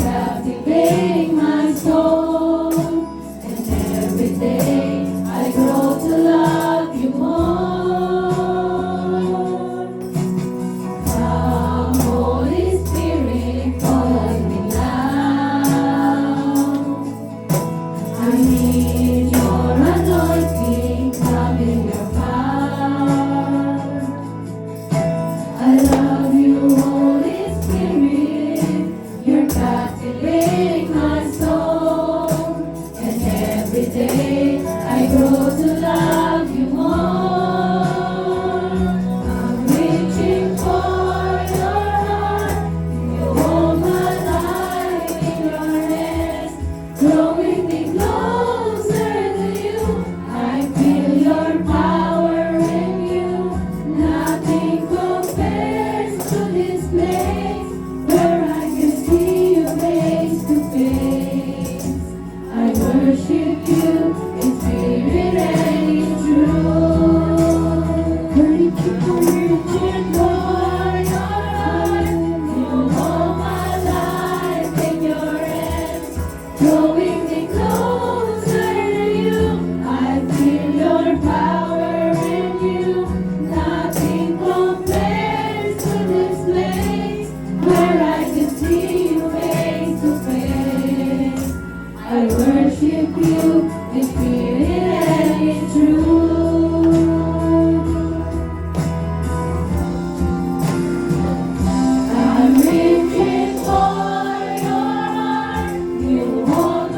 captivate my soul, and every day I grow to love you more. Come, Holy Spirit, follow me now. I need your anointing, come in your power. I love you, Holy Spirit, you're captivating my soul, and every day I grow to love you more. I'm reaching for your heart, you hold my life in your hands, drawing me closer to you. I feel your power in you, nothing compares to this place where I can see you face to face. I worship you in spirit and in truth. Reaching for your heart, you hold my life in your hands, drawing me closer to you. I feel your power in you, nothing compares to this place where I can see you face to face. I worship you in spirit and in truth. I'm reaching for your heart, you hold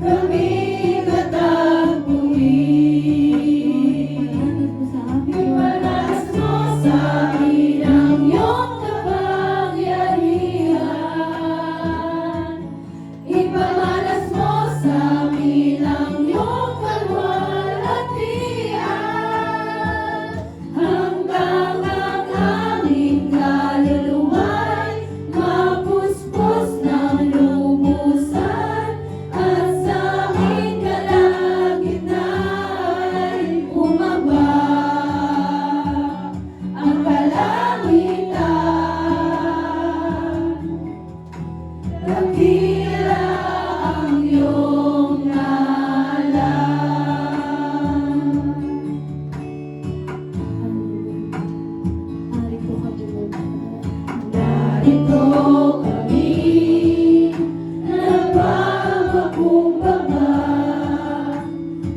kami katagpuin. Iparanas mo sa amin ang iyong kapangyarihan. Ipamalas mo sa amin ang iyong kalwalhatian. Hanggang ang aming kaluluwa'y mapuspos ng lubusan, at sa aming kalagitnaan bumaba ang kalangitan. Dakila ang iyong ngalan. Narito kami, nagpapakumbaba,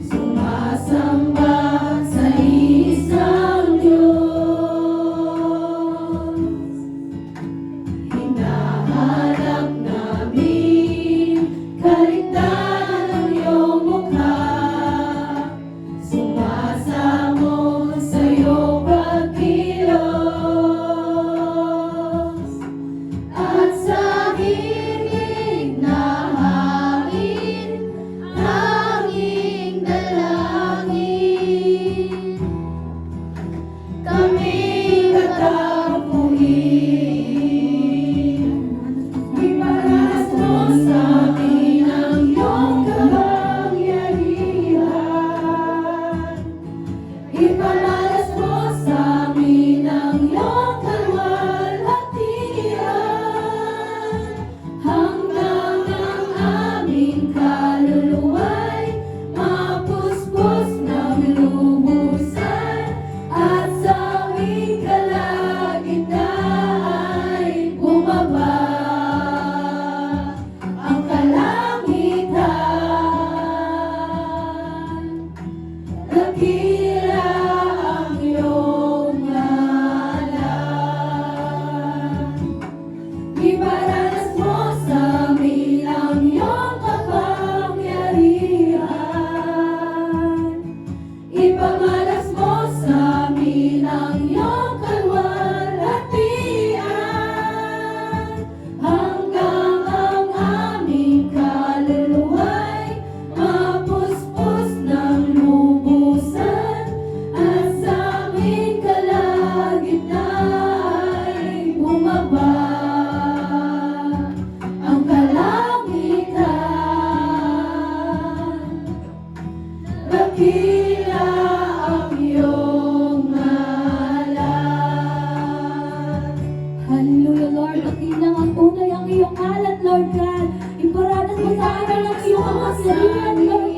sumasamba sa isang Diyos. Hinahanap namin kaligtasan ng iyong mukha, sumasamo sa iyong pagkilos, at sa himig na hangin, tanging dalangin, kami katagpuin. Iparanas mo sa amin ang iyong kapangyarihan. Ipamalas mo sa amin ang iyong kalwalhatian. Hanggang ang aming kaluluwa'y mapuspos ng lubusan, at sa aming kalagitnaan bumaba ang kalangitan. Dakila ang iyong ngalan. Iparanas mo sa amin ang iyong kapangyarihan. Ipamalas mo sa amin ang iyong kalwalhatian. Hanggang ang aming kaluluwa'y mapuspos ng lubusan, at sa aming kalagitnaan bumaba ang kalangitan. Dakila ang iyong ngalan. Hallelujah, Lord. Dakilang ang tunay ang iyong ngalan, Lord God. Iparanas mo sa amin ang iyong kapangyarihan, Lord